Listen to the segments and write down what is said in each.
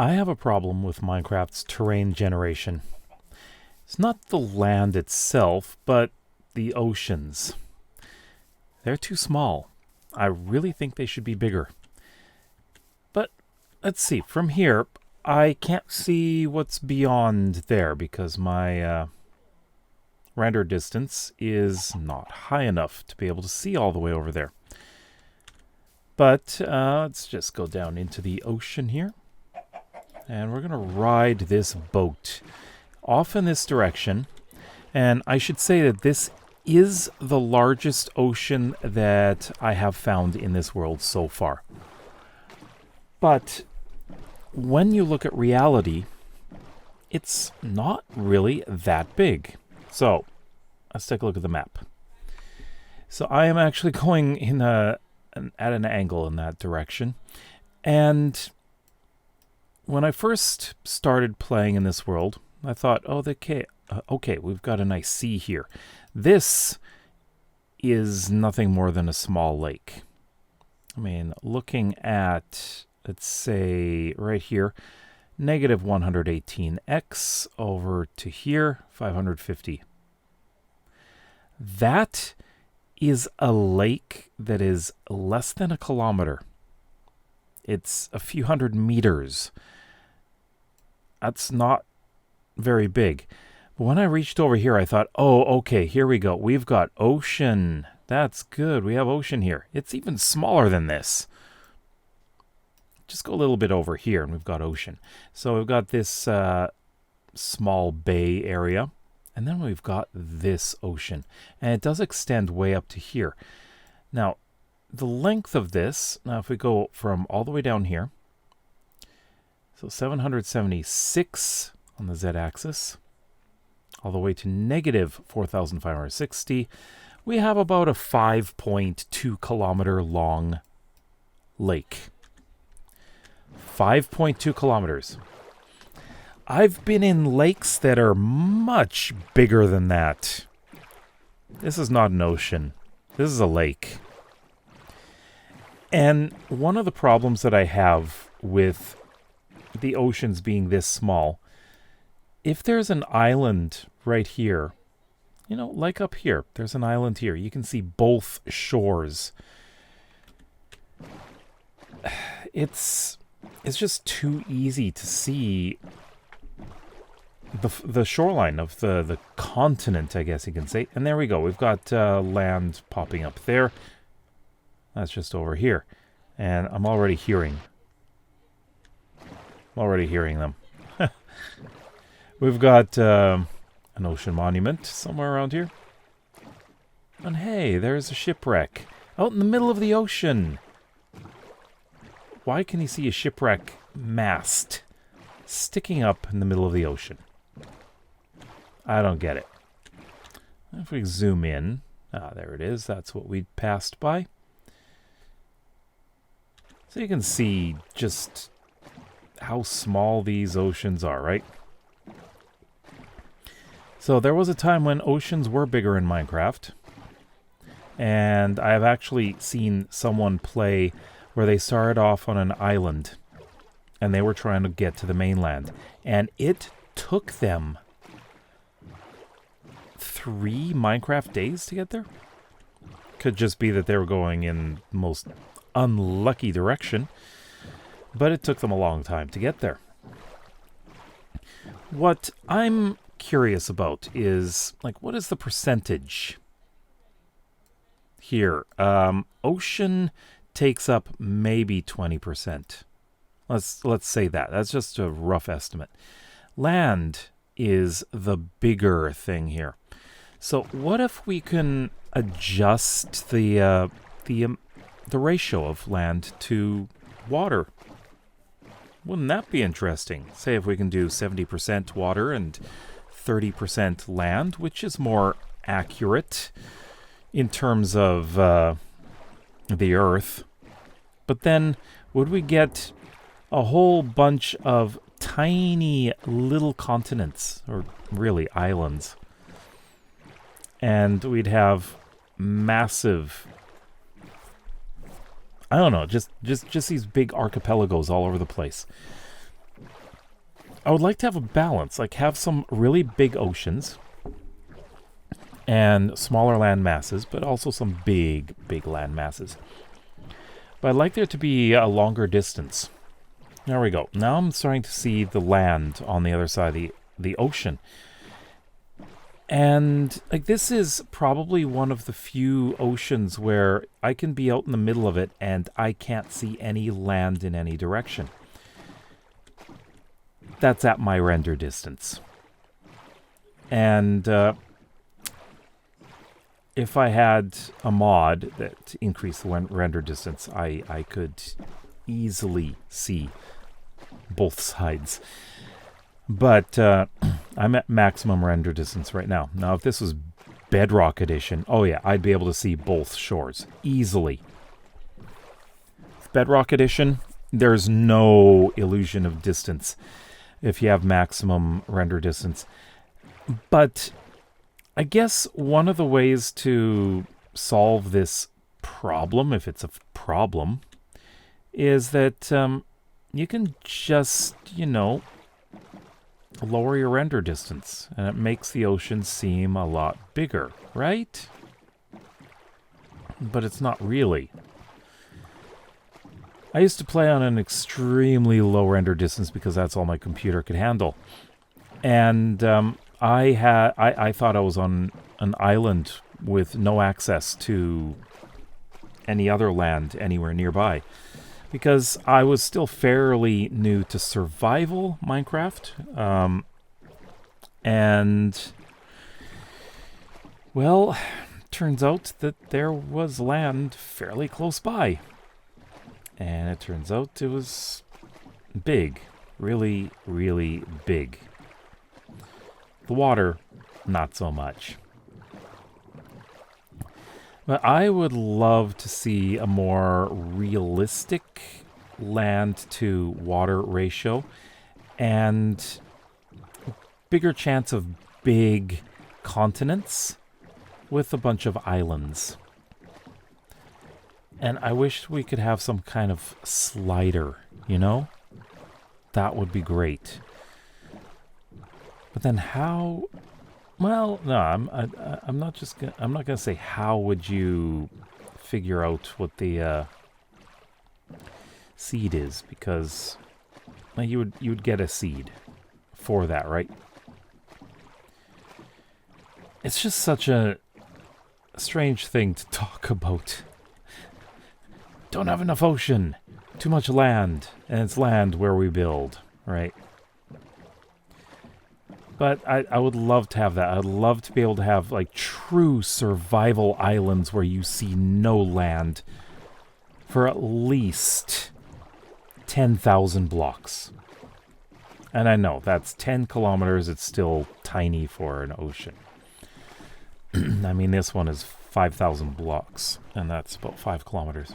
I have a problem with Minecraft's terrain generation. It's not the land itself, but the oceans. They're too small. I really think they should be bigger. But let's see, from here, I can't see what's beyond there because my render distance is not high enough to be able to see all the way over there. But let's just go down into the ocean here. And we're going to ride this boat off in this direction. And I should say that this is the largest ocean that I have found in this world so far. But when you look at reality, it's not really that big. So let's take a look at the map. So I am actually going in at an angle in that direction. And when I first started playing in this world, I thought, oh, okay, we've got a nice sea here. This is nothing more than a small lake. I mean, looking at, let's say, right here, negative 118x over to here, 550. That is a lake that is less than a kilometer. It's a few hundred meters. That's not very big. But when I reached over here, I thought, oh, okay, here we go. We've got ocean. That's good. We have ocean here. It's even smaller than this. Just go a little bit over here and we've got ocean. So we've got this small bay area. And then we've got this ocean. And it does extend way up to here. Now, the length of this, now if we go from all the way down here, so 776 on the z-axis, all the way to negative 4,560, we have about a 5.2 kilometer long lake. 5.2 kilometers. I've been in lakes that are much bigger than that. This is not an ocean. This is a lake. And one of the problems that I have with the oceans being this small, if there's an island right here, you know, like up here, there's an island here. You can see both shores. It's just too easy to see the shoreline of the continent, I guess you can say. And there we go. We've got land popping up there. That's just over here. And I'm already hearing them. We've got an ocean monument somewhere around here. And hey, there's a shipwreck out in the middle of the ocean. Why can you see a shipwreck mast sticking up in the middle of the ocean? I don't get it. If we zoom in, there it is. That's what we passed by. So you can see just how small these oceans are, right? So there was a time when oceans were bigger in Minecraft. And I've actually seen someone play where they started off on an island and they were trying to get to the mainland. And it took them 3 Minecraft days to get there. Could just be that they were going in the most unlucky direction, but it took them a long time to get there. What I'm curious about is, like, what is the percentage here? Ocean takes up maybe 20%. Let's say that. That's just a rough estimate. Land is the bigger thing here. So what if we can adjust the ratio of land to water? Wouldn't that be interesting? Say if we can do 70% water and 30% land, which is more accurate in terms of the Earth. But then would we get a whole bunch of tiny little continents, or really islands? And we'd have massive, I don't know, just these big archipelagos all over the place. I would like to have a balance, like have some really big oceans and smaller land masses, but also some big land masses. But I'd like there to be a longer distance. There we go. Now I'm starting to see the land on the other side of the ocean. And like this is probably one of the few oceans where I can be out in the middle of it and I can't see any land in any direction. That's at my render distance. And if I had a mod that increased the render distance, I could easily see both sides. But I'm at maximum render distance right now. Now, if this was Bedrock Edition, oh yeah, I'd be able to see both shores easily. With Bedrock Edition, there's no illusion of distance if you have maximum render distance. But I guess one of the ways to solve this problem, if it's a problem, is that you can just, lower your render distance, and it makes the ocean seem a lot bigger, right? But it's not really. I used to play on an extremely low render distance because that's all my computer could handle. And I thought I was on an island with no access to any other land anywhere nearby, because I was still fairly new to survival Minecraft. And, well, turns out that there was land fairly close by. And it turns out it was big. Really, really big. The water, not so much. But I would love to see a more realistic land to water ratio and bigger chance of big continents with a bunch of islands. And I wish we could have some kind of slider, That would be great. But then how? Well, no, I'm not gonna say how would you figure out what the seed is, because you would get a seed for that, right? It's just such a strange thing to talk about. Don't have enough ocean, too much land, and it's land where we build, right? But I would love to have that. I'd love to be able to have like true survival islands where you see no land for at least 10,000 blocks. And I know that's 10 kilometers. It's still tiny for an ocean. I mean, this one is 5,000 blocks, and that's about 5 kilometers.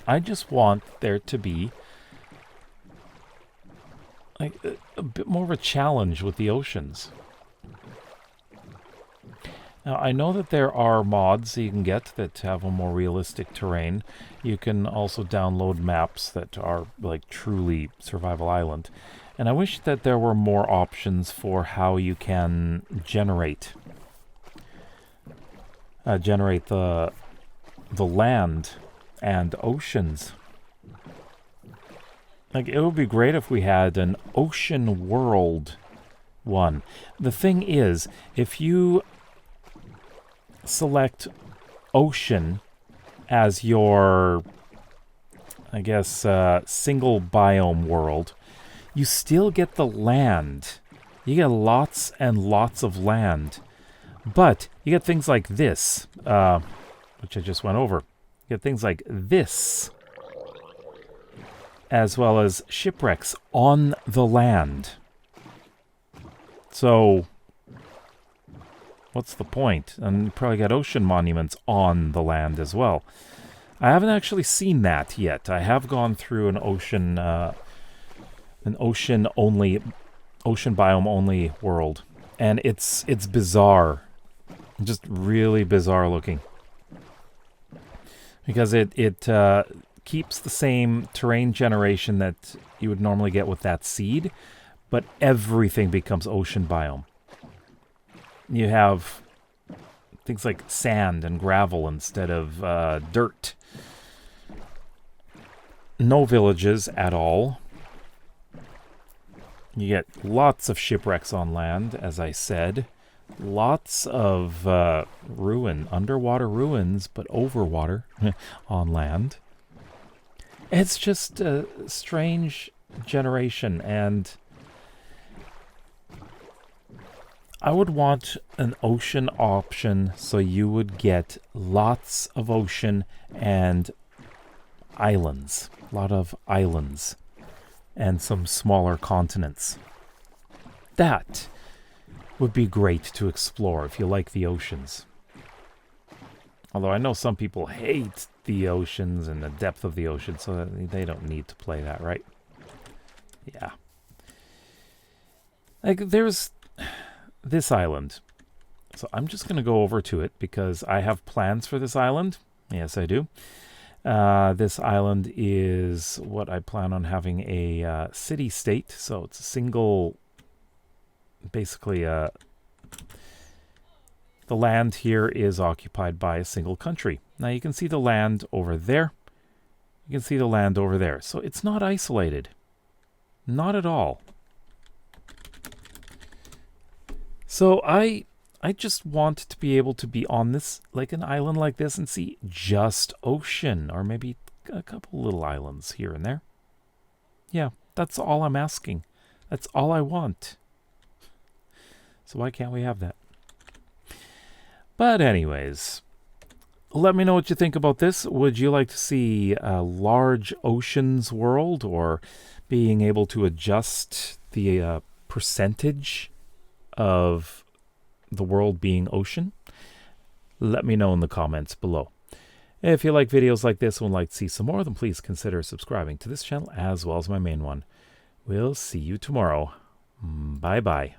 I just want there to be like a bit more of a challenge with the oceans. Now, I know that there are mods that you can get that have a more realistic terrain. You can also download maps that are like truly survival island. And I wish that there were more options for how you can generate the land and oceans. Like, it would be great if we had an ocean world one. The thing is, if you select ocean as your, I guess, single biome world, you still get the land. You get lots and lots of land. But you get things like this, which I just went over. You get things like this, as well as shipwrecks on the land. So, what's the point? And you probably got ocean monuments on the land as well. I haven't actually seen that yet. I have gone through an ocean biome only world, and it's bizarre, just really bizarre looking, because it keeps the same terrain generation that you would normally get with that seed, but everything becomes ocean biome. You have things like sand and gravel instead of dirt. No villages at all. You get lots of shipwrecks on land, as I said. Lots of underwater ruins, but over water on land. It's just a strange generation, and I would want an ocean option so you would get lots of ocean and islands. A lot of islands. And some smaller continents. That would be great to explore if you like the oceans. Although I know some people hate the oceans and the depth of the ocean, so they don't need to play that, right? Yeah. Like, there's this island. So I'm just going to go over to it because I have plans for this island. Yes, I do. This island is what I plan on having a city-state. So it's a single, basically, the land here is occupied by a single country. Now you can see the land over there. You can see the land over there. So it's not isolated. Not at all. So I just want to be able to be on this, like an island like this, and see just ocean, or maybe a couple little islands here and there. Yeah, that's all I'm asking. That's all I want. So why can't we have that? But anyways, let me know what you think about this. Would you like to see a large oceans world, or being able to adjust the percentage of the world being ocean? Let me know in the comments below. If you like videos like this and would like to see some more, then please consider subscribing to this channel as well as my main one. We'll see you tomorrow. Bye bye.